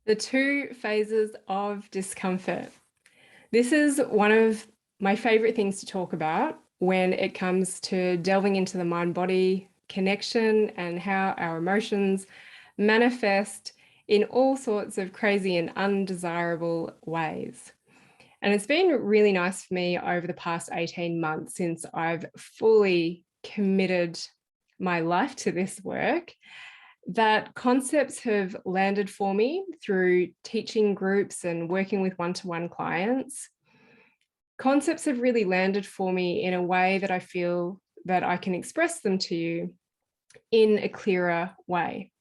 The 2 phases of discomfort. This is one of my favorite things to talk about when it comes to delving into the mind-body connection and how our emotions manifest in all sorts of crazy and undesirable ways. And it's been really nice for me over the past 18 months since I've fully committed my life to this work, that concepts have landed for me through teaching groups and working with one-to-one clients. Concepts have really landed for me in a way that I feel that I can express them to you in a clearer way.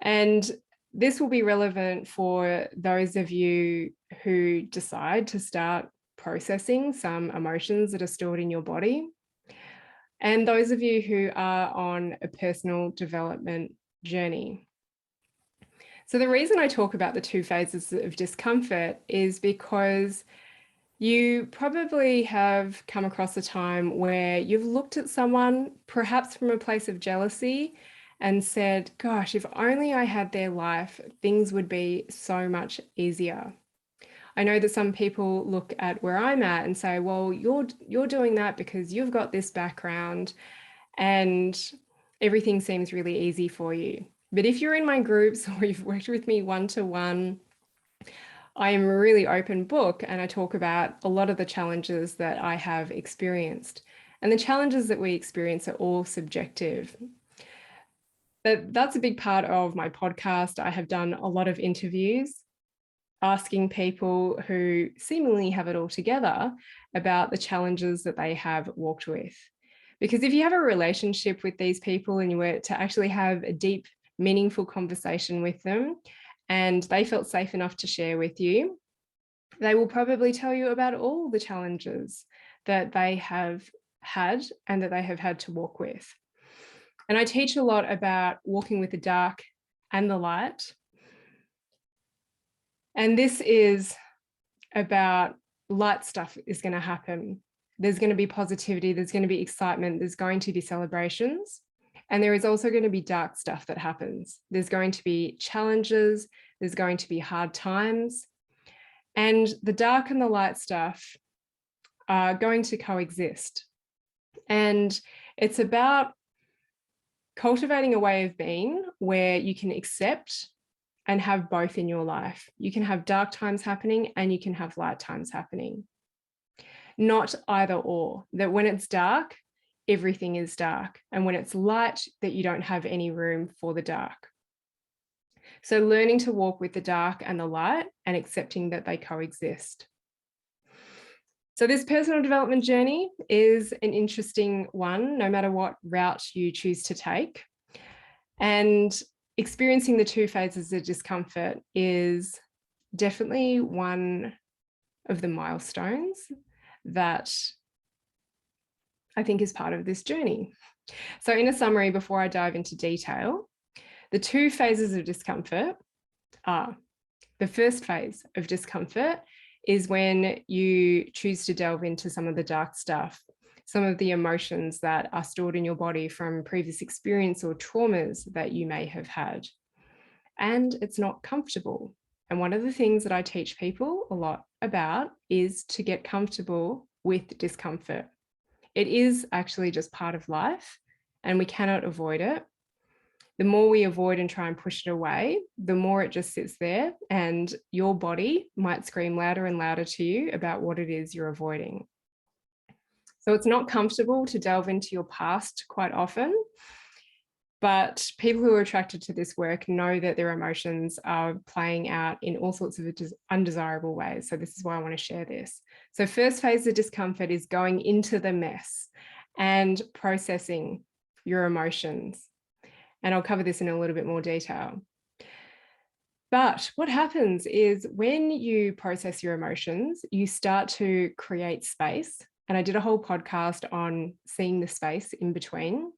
And this will be relevant for those of you who decide to start processing some emotions that are stored in your body, and those of you who are on a personal development journey. So the reason I talk about the 2 phases of discomfort is because you probably have come across a time where you've looked at someone, perhaps from a place of jealousy, and said, gosh, if only I had their life, things would be so much easier. I know that some people look at where I'm at and say, well, you're doing that because you've got this background and everything seems really easy for you. But if you're in my groups or you've worked with me one-to-one, I am a really open book and I talk about a lot of the challenges that I have experienced. And the challenges that we experience are all subjective. But that's a big part of my podcast. I have done a lot of interviews asking people who seemingly have it all together about the challenges that they have walked with. Because if you have a relationship with these people and you were to actually have a deep, meaningful conversation with them, and they felt safe enough to share with you, they will probably tell you about all the challenges that they have had and that they have had to walk with. And I teach a lot about walking with the dark and the light. And this is about light stuff is going to happen. There's going to be positivity, there's going to be excitement, there's going to be celebrations. And there is also going to be dark stuff that happens. There's going to be challenges, there's going to be hard times. And the dark and the light stuff are going to coexist. And it's about cultivating a way of being where you can accept and have both in your life. You can have dark times happening and you can have light times happening. Not either or, that when it's dark, everything is dark. And when it's light, that you don't have any room for the dark. So learning to walk with the dark and the light and accepting that they coexist. So this personal development journey is an interesting one, no matter what route you choose to take. And experiencing the 2 phases of discomfort is definitely one of the milestones that I think is part of this journey. So in a summary, before I dive into detail, the 2 phases of discomfort are: the first phase of discomfort is when you choose to delve into some of the dark stuff, some of the emotions that are stored in your body from previous experience or traumas that you may have had. And it's not comfortable. And one of the things that I teach people a lot about is to get comfortable with discomfort. It is actually just part of life and we cannot avoid it. The more we avoid and try and push it away, the more it just sits there and your body might scream louder and louder to you about what it is you're avoiding. So it's not comfortable to delve into your past quite often, but people who are attracted to this work know that their emotions are playing out in all sorts of undesirable ways. So this is why I want to share this. So first phase of discomfort is going into the mess and processing your emotions. And I'll cover this in a little bit more detail. But what happens is when you process your emotions, you start to create space. And I did a whole podcast on seeing the space in between,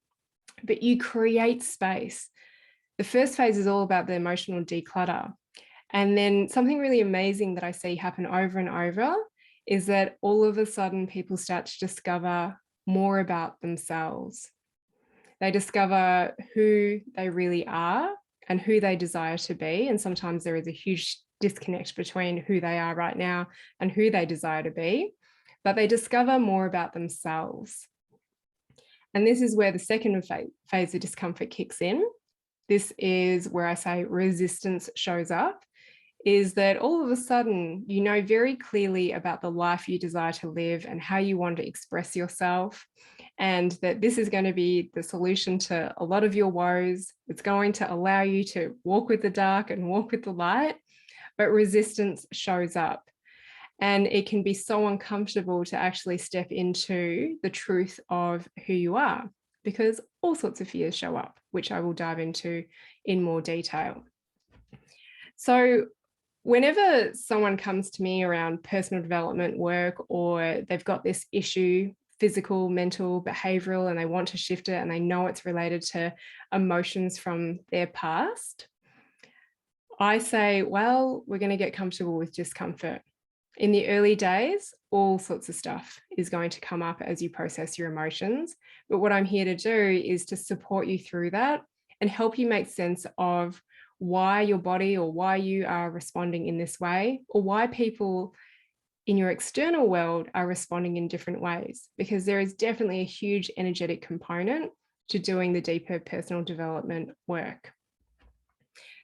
but you create space. The first phase is all about the emotional declutter. And then something really amazing that I see happen over and over is that all of a sudden people start to discover more about themselves. They discover who they really are and who they desire to be. And sometimes there is a huge disconnect between who they are right now and who they desire to be, but they discover more about themselves. And this is where the second phase of discomfort kicks in. This is where I say resistance shows up, is that all of a sudden, you know very clearly about the life you desire to live and how you want to express yourself, and that this is going to be the solution to a lot of your woes. It's going to allow you to walk with the dark and walk with the light, but resistance shows up. And it can be so uncomfortable to actually step into the truth of who you are, because all sorts of fears show up, which I will dive into in more detail. So whenever someone comes to me around personal development work, or they've got this issue, physical, mental, behavioral, and they want to shift it and they know it's related to emotions from their past, I say, well, we're going to get comfortable with discomfort. In the early days, all sorts of stuff is going to come up as you process your emotions. But what I'm here to do is to support you through that and help you make sense of why your body or why you are responding in this way, or why people in your external world are responding in different ways, because there is definitely a huge energetic component to doing the deeper personal development work.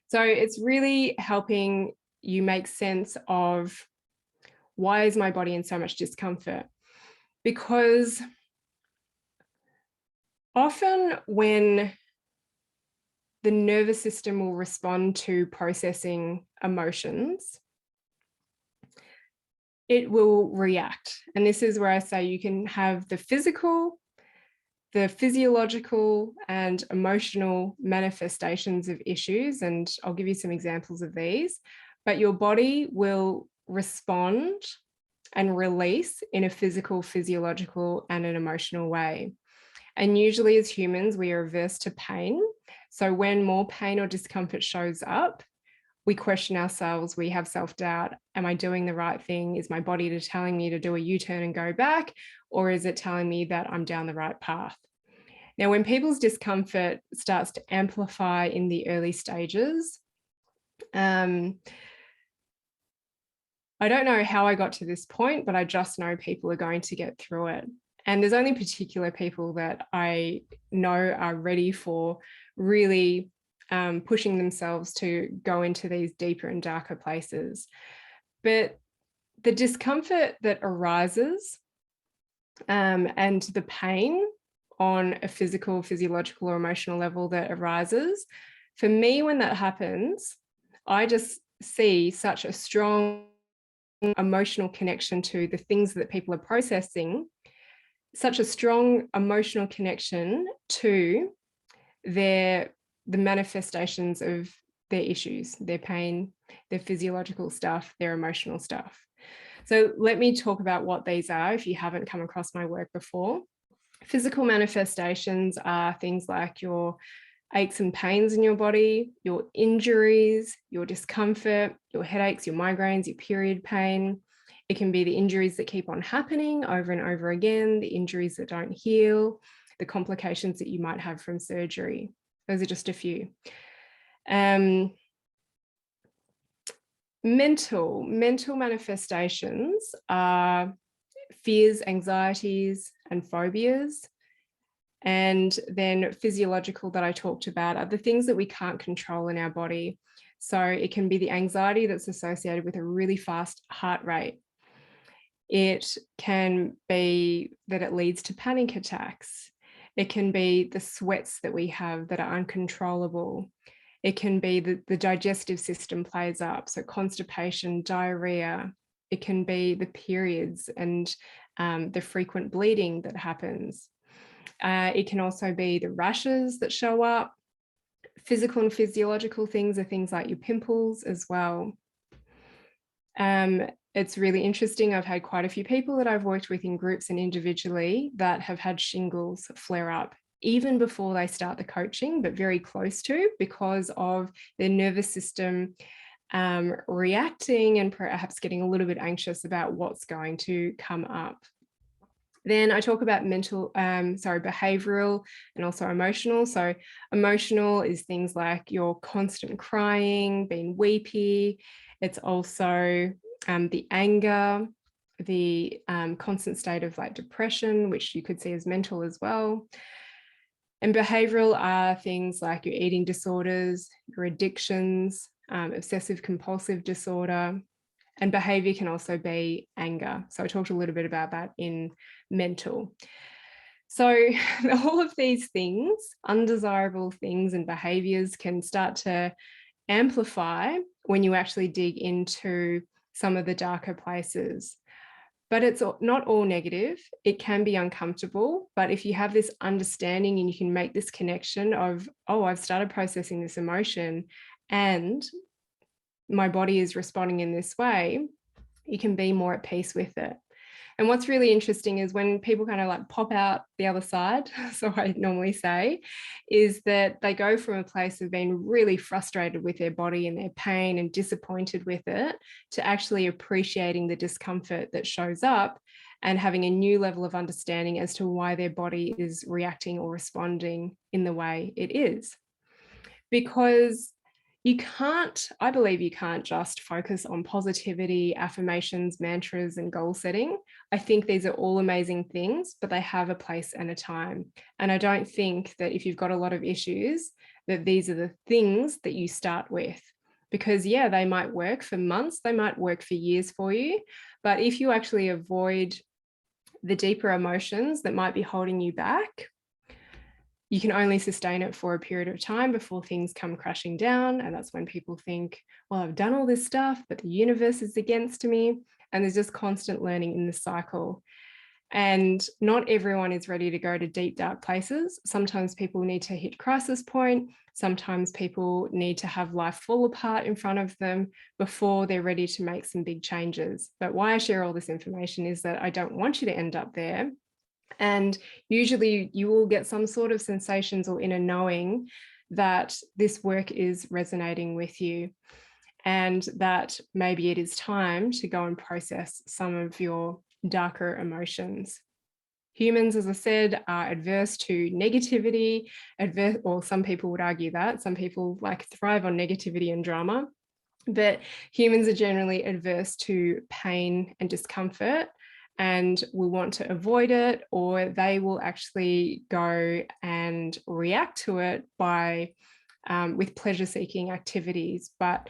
So it's really helping you make sense of, why is my body in so much discomfort? Because often when the nervous system will respond to processing emotions, it will react. And this is where I say you can have the physical, the physiological and emotional manifestations of issues. And I'll give you some examples of these, but your body will respond and release in a physical, physiological, and an emotional way. And usually as humans, we are averse to pain. So when more pain or discomfort shows up, we question ourselves, we have self-doubt. Am I doing the right thing? Is my body telling me to do a U-turn and go back? Or is it telling me that I'm down the right path? Now, when people's discomfort starts to amplify in the early stages, I don't know how I got to this point, but I just know people are going to get through it. And there's only particular people that I know are ready for really pushing themselves to go into these deeper and darker places. But the discomfort that arises and the pain on a physical, physiological, or emotional level that arises, for me, when that happens, I just see such a strong emotional connection to the things that people are processing, such a strong emotional connection to the manifestations of their issues, their pain, their physiological stuff, their emotional stuff. So let me talk about what these are if you haven't come across my work before. Physical manifestations are things like your aches and pains in your body, your injuries, your discomfort, your headaches, your migraines, your period pain. It can be the injuries that keep on happening over and over again, the injuries that don't heal, the complications that you might have from surgery. Those are just a few. Mental manifestations are fears, anxieties, and phobias. And then physiological that I talked about are the things that we can't control in our body. So it can be the anxiety that's associated with a really fast heart rate. It can be that it leads to panic attacks. It can be the sweats that we have that are uncontrollable. It can be that the digestive system plays up, so constipation, diarrhea. It can be the periods and the frequent bleeding that happens. It can also be the rashes that show up. Physical and physiological things are things like your pimples as well. It's really interesting. I've had quite a few people that I've worked with in groups and individually that have had shingles flare up even before they start the coaching, but very close to, because of their nervous system reacting and perhaps getting a little bit anxious about what's going to come up. Then I talk about behavioral and also emotional. So emotional is things like your constant crying, being weepy. It's also the anger, the constant state of like depression, which you could see as mental as well. And behavioral are things like your eating disorders, your addictions, obsessive compulsive disorder, and behavior can also be anger. So I talked a little bit about that in mental. So all of these things, undesirable things and behaviors, can start to amplify when you actually dig into some of the darker places. But it's not all negative. It can be uncomfortable. But if you have this understanding and you can make this connection of, oh, I've started processing this emotion and my body is responding in this way, you can be more at peace with it. And what's really interesting is when people kind of like pop out the other side, so I normally say, is that they go from a place of being really frustrated with their body and their pain and disappointed with it to actually appreciating the discomfort that shows up and having a new level of understanding as to why their body is reacting or responding in the way it is. Because I believe you can't just focus on positivity, affirmations, mantras, and goal setting. I think these are all amazing things, but they have a place and a time. And I don't think that if you've got a lot of issues, that these are the things that you start with. Because yeah, they might work for months, they might work for years for you. But if you actually avoid the deeper emotions that might be holding you back, you can only sustain it for a period of time before things come crashing down. And that's when people think, well, I've done all this stuff, but the universe is against me. And there's just constant learning in this cycle. And not everyone is ready to go to deep, dark places. Sometimes people need to hit crisis point. Sometimes people need to have life fall apart in front of them before they're ready to make some big changes. But why I share all this information is that I don't want you to end up there. And usually you will get some sort of sensations or inner knowing that this work is resonating with you and that maybe it is time to go and process some of your darker emotions. Humans, as I said, are adverse to negativity, or some people would argue that. Some people like thrive on negativity and drama, but humans are generally adverse to pain and discomfort and will want to avoid it, or they will actually go and react to it by with pleasure-seeking activities. But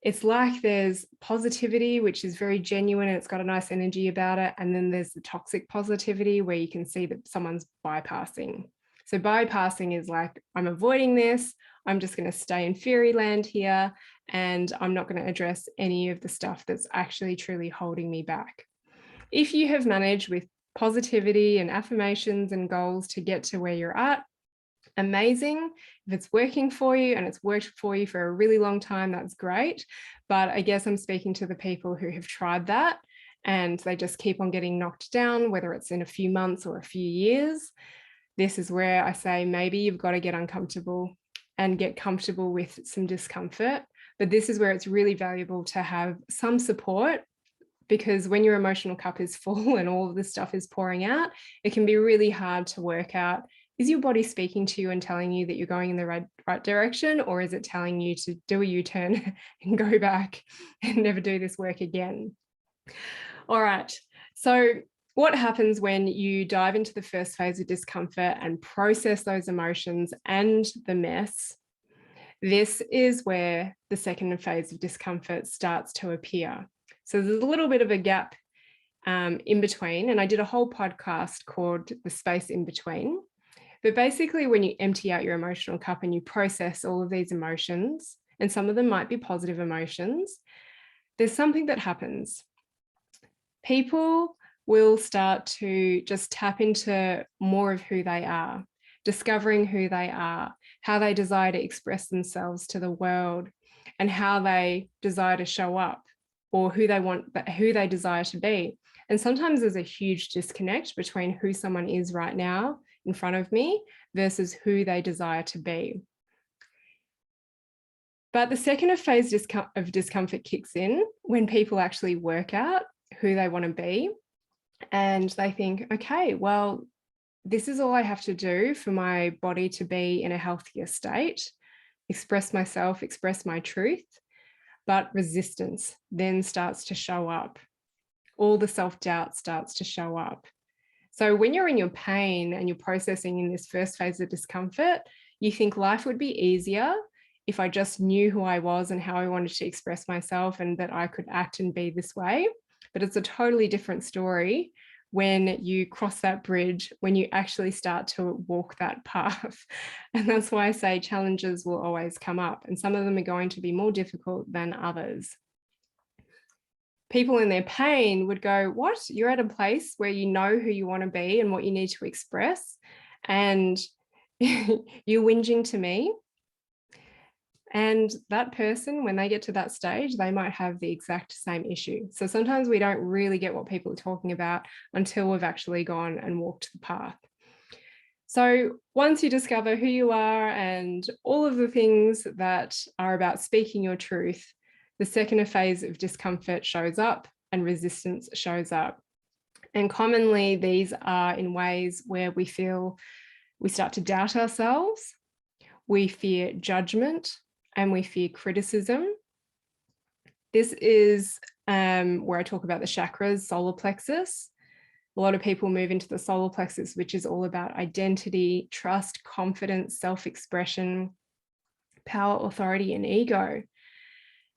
it's like there's positivity, which is very genuine and it's got a nice energy about it. And then there's the toxic positivity where you can see that someone's bypassing. So bypassing is like, I'm avoiding this. I'm just going to stay in fairyland here. And I'm not going to address any of the stuff that's actually truly holding me back. If you have managed with positivity and affirmations and goals to get to where you're at, amazing. If it's working for you and it's worked for you for a really long time, that's great. But I guess I'm speaking to the people who have tried that and they just keep on getting knocked down, whether it's in a few months or a few years. This is where I say maybe you've got to get uncomfortable and get comfortable with some discomfort. But this is where it's really valuable to have some support, because when your emotional cup is full and all of this stuff is pouring out, it can be really hard to work out, is your body speaking to you and telling you that you're going in the right direction, or is it telling you to do a U-turn and go back and never do this work again? All right. So what happens when you dive into the first phase of discomfort and process those emotions and the mess? This is where the second phase of discomfort starts to appear. So there's a little bit of a gap in between. And I did a whole podcast called The Space in Between. But basically, when you empty out your emotional cup and you process all of these emotions, and some of them might be positive emotions, there's something that happens. People will start to just tap into more of who they are, discovering who they are, how they desire to express themselves to the world, and how they desire to show up, or who they desire to be. And sometimes there's a huge disconnect between who someone is right now in front of me versus who they desire to be. But the second phase of discomfort kicks in when people actually work out who they want to be And they think, okay, well, this is all I have to do for my body to be in a healthier state, express myself, express my truth. But resistance then starts to show up. All the self-doubt starts to show up. So when you're in your pain and you're processing in this first phase of discomfort, you think life would be easier if I just knew who I was and how I wanted to express myself and that I could act and be this way. But it's a totally different story when you cross that bridge, when you actually start to walk that path. And that's why I say challenges will always come up, and some of them are going to be more difficult than others. People in their pain would go, what? You're at a place where you know who you want to be and what you need to express, and you're whinging to me. And that person, when they get to that stage, they might have the exact same issue. So sometimes we don't really get what people are talking about until we've actually gone and walked the path. So once you discover who you are and all of the things that are about speaking your truth, the second phase of discomfort shows up and resistance shows up. And commonly these are in ways where we feel we start to doubt ourselves, we fear judgment, and we fear criticism. This is where I talk about the chakras, solar plexus. A lot of people move into the solar plexus, which is all about identity, trust, confidence, self-expression, power, authority, and ego.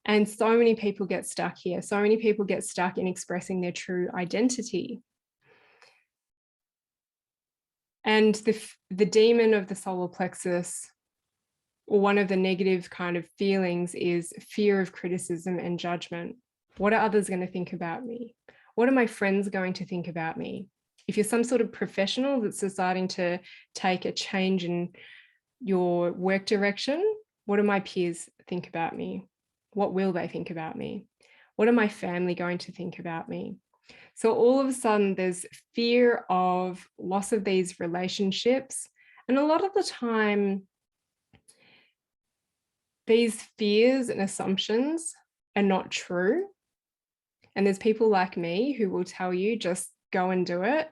And so many people get stuck here. So many people get stuck in expressing their true identity. And the demon of the solar plexus, or one of the negative kind of feelings, is fear of criticism and judgment. What are others going to think about me? What are my friends going to think about me? If you're some sort of professional that's deciding to take a change in your work direction, what do my peers think about me? What will they think about me? What are my family going to think about me? So all of a sudden there's fear of loss of these relationships. And a lot of the time, these fears and assumptions are not true. And there's people like me who will tell you, just go and do it.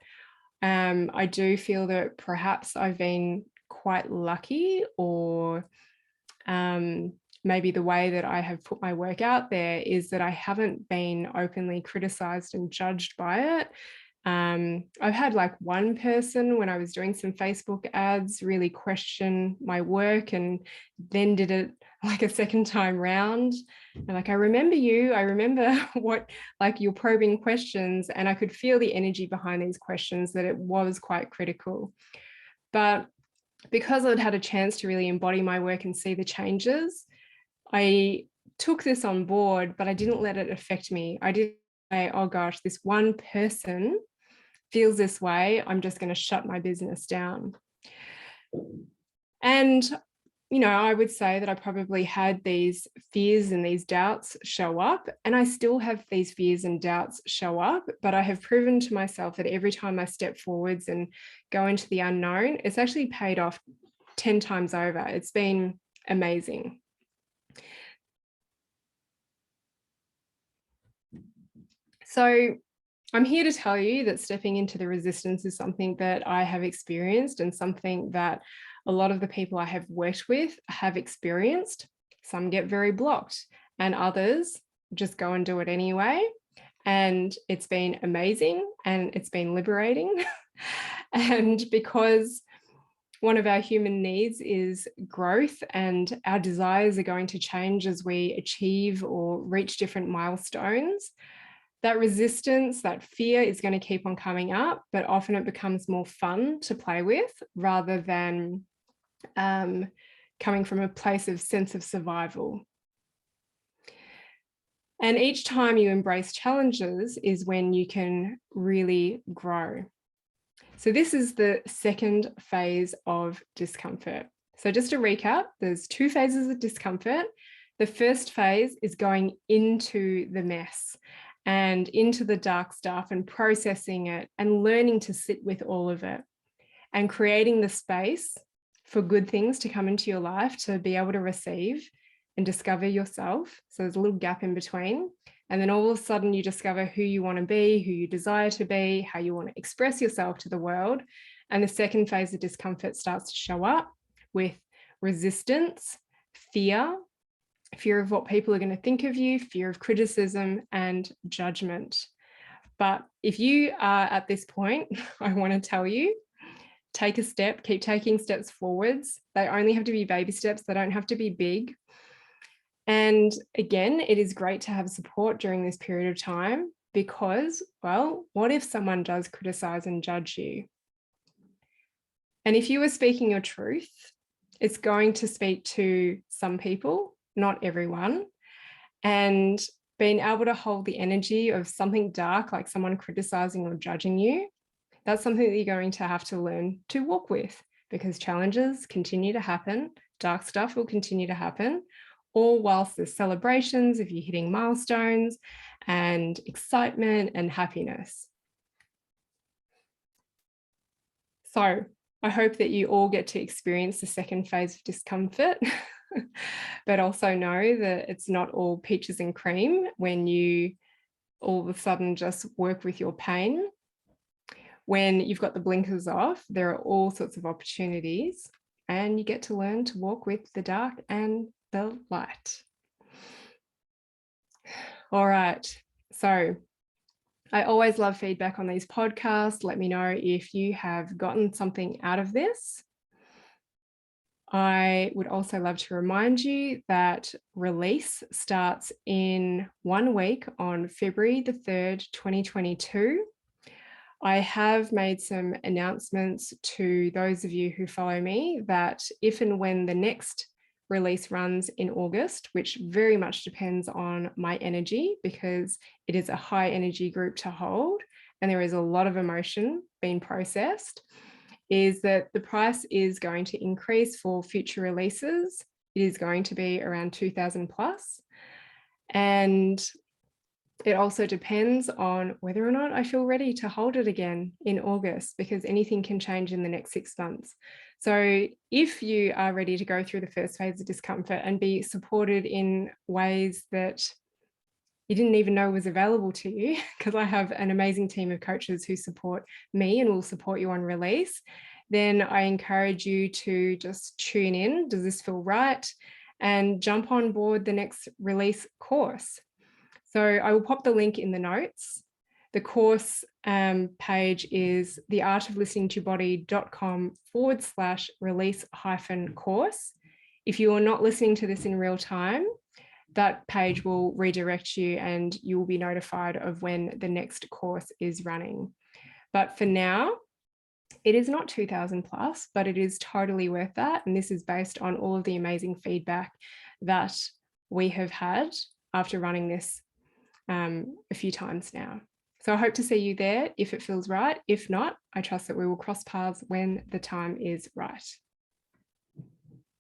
I do feel that perhaps I've been quite lucky, or maybe the way that I have put my work out there is that I haven't been openly criticized and judged by it. I've had like one person, when I was doing some Facebook ads, really question my work, and then did it like a second time round. And like, I remember you, I remember what, like, you're probing questions, and I could feel the energy behind these questions, that it was quite critical. But because I'd had a chance to really embody my work and see the changes, I took this on board, but I didn't let it affect me. I didn't say, oh gosh, this one person feels this way, I'm just going to shut my business down. And, you know, I would say that I probably had these fears and these doubts show up, and I still have these fears and doubts show up, but I have proven to myself that every time I step forwards and go into the unknown, it's actually paid off 10 times over. It's been amazing. So I'm here to tell you that stepping into the resistance is something that I have experienced, and something that a lot of the people I have worked with have experienced. Some get very blocked, and others just go and do it anyway. And it's been amazing, and it's been liberating. And because one of our human needs is growth, and our desires are going to change as we achieve or reach different milestones, that resistance, that fear is going to keep on coming up, but often it becomes more fun to play with, rather than coming from a place of sense of survival. And each time you embrace challenges is when you can really grow. So this is the second phase of discomfort. So just to recap, there's 2 phases of discomfort. The first phase is going into the mess and into the dark stuff, and processing it and learning to sit with all of it, and creating the space for good things to come into your life, to be able to receive, and discover yourself. So there's a little gap in between. And then all of a sudden you discover who you want to be, who you desire to be, how you want to express yourself to the world. And the second phase of discomfort starts to show up with resistance, fear of what people are going to think of you, fear of criticism, and judgment. But if you are at this point, I want to tell you, take a step, keep taking steps forwards. They only have to be baby steps. They don't have to be big. And again, it is great to have support during this period of time because, well, what if someone does criticize and judge you? And if you are speaking your truth, it's going to speak to some people, not everyone. And being able to hold the energy of something dark, like someone criticizing or judging you, that's something that you're going to have to learn to walk with, because challenges continue to happen, dark stuff will continue to happen, all whilst there's celebrations if you're hitting milestones and excitement and happiness. So I hope that you all get to experience the second phase of discomfort, but also know that it's not all peaches and cream when you all of a sudden just work with your pain. When you've got the blinkers off, there are all sorts of opportunities, and you get to learn to walk with the dark and the light. All right. So I always love feedback on these podcasts. Let me know if you have gotten something out of this. I would also love to remind you that release starts in 1 week on February the 3rd, 2022. I have made some announcements to those of you who follow me that if and when the next release runs in August, which very much depends on my energy because it is a high energy group to hold and there is a lot of emotion being processed, is that the price is going to increase for future releases. It is going to be around 2,000 plus. And it also depends on whether or not I feel ready to hold it again in August, because anything can change in the next 6 months. So if you are ready to go through the first phase of discomfort and be supported in ways that you didn't even know was available to you, because I have an amazing team of coaches who support me and will support you on release, then I encourage you to just tune in. Does this feel right? And jump on board the next release course. So I will pop the link in the notes. The course page is theartoflisteningtobody.com/release-course. If you are not listening to this in real time, that page will redirect you and you will be notified of when the next course is running. But for now, it is not 2,000 plus, but it is totally worth that. And this is based on all of the amazing feedback that we have had after running this a few times now. So I hope to see you there if it feels right. If not, I trust that we will cross paths when the time is right.